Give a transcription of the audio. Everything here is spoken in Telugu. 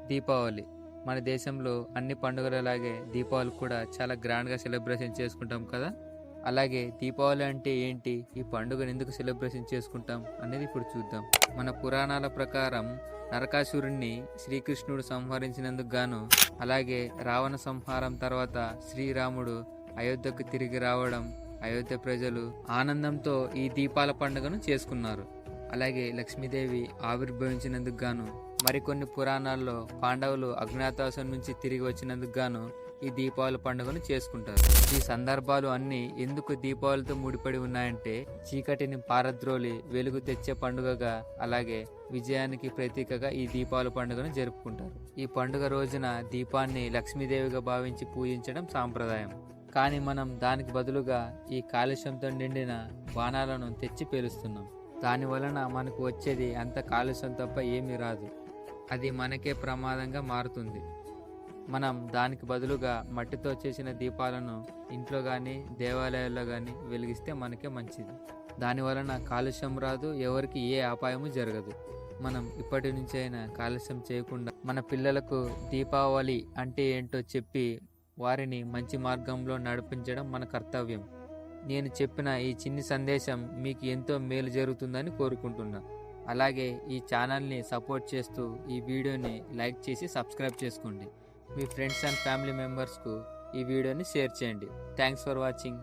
దీపావళి మన దేశంలో అన్ని పండుగలలాగే దీపావళి కూడా చాలా గ్రాండ్గా సెలబ్రేషన్ చేసుకుంటాం కదా. అలాగే దీపావళి అంటే ఏంటి, ఈ పండుగను ఎందుకు సెలబ్రేషన్ చేసుకుంటాం అనేది ఇప్పుడు చూద్దాం. మన పురాణాల ప్రకారం నరకాసురుణ్ణి శ్రీకృష్ణుడు సంహరించినందుకు గాను, అలాగే రావణ సంహారం తర్వాత శ్రీరాముడు అయోధ్యకు తిరిగి రావడం, అయోధ్య ప్రజలు ఆనందంతో ఈ దీపాల పండుగను చేసుకున్నారు. అలాగే లక్ష్మీదేవి ఆవిర్భవించినందుకు గాను, మరికొన్ని పురాణాల్లో పాండవులు అజ్ఞాతవాసం నుంచి తిరిగి వచ్చినందుకు గాను ఈ దీపావళి పండుగను చేసుకుంటారు. ఈ సందర్భాలు అన్ని ఎందుకు దీపావళితో ముడిపడి ఉన్నాయంటే, చీకటిని పారద్రోలి వెలుగు తెచ్చే పండుగగా, అలాగే విజయానికి ప్రతీకగా ఈ దీపావళి పండుగను జరుపుకుంటారు. ఈ పండుగ రోజున దీపాన్ని లక్ష్మీదేవిగా భావించి పూజించడం సాంప్రదాయం. కానీ మనం దానికి బదులుగా ఈ కాలుష్యంతో నిండిన బాణాలను తెచ్చి పేలుస్తున్నాం. దాని వలన మనకు వచ్చేది అంత కాలుష్యం తప్ప ఏమీ రాదు. అది మనకే ప్రమాదంగా మారుతుంది. మనం దానికి బదులుగా మట్టితో చేసిన దీపాలను ఇంట్లో కానీ దేవాలయాల్లో కానీ వెలిగిస్తే మనకే మంచిది. దాని వలన కాలుష్యం రాదు, ఎవరికి ఏ అపాయము జరగదు. మనం ఇప్పటి నుంచి అయినా కాలుష్యం చేయకుండా మన పిల్లలకు దీపావళి అంటే ఏంటో చెప్పి వారిని మంచి మార్గంలో నడిపించడం మన కర్తవ్యం. నేను చెప్పిన ఈ చిన్ని సందేశం మీకు ఎంతో మేలు జరుగుతుందని కోరుకుంటున్నా. అలాగే ఈ ఛానల్ని సపోర్ట్ చేస్తూ ఈ వీడియోని లైక్ చేసి సబ్స్క్రైబ్ చేసుకోండి. మీ ఫ్రెండ్స్ అండ్ ఫ్యామిలీ మెంబర్స్కు ఈ వీడియోని షేర్ చేయండి. Thanks for watching.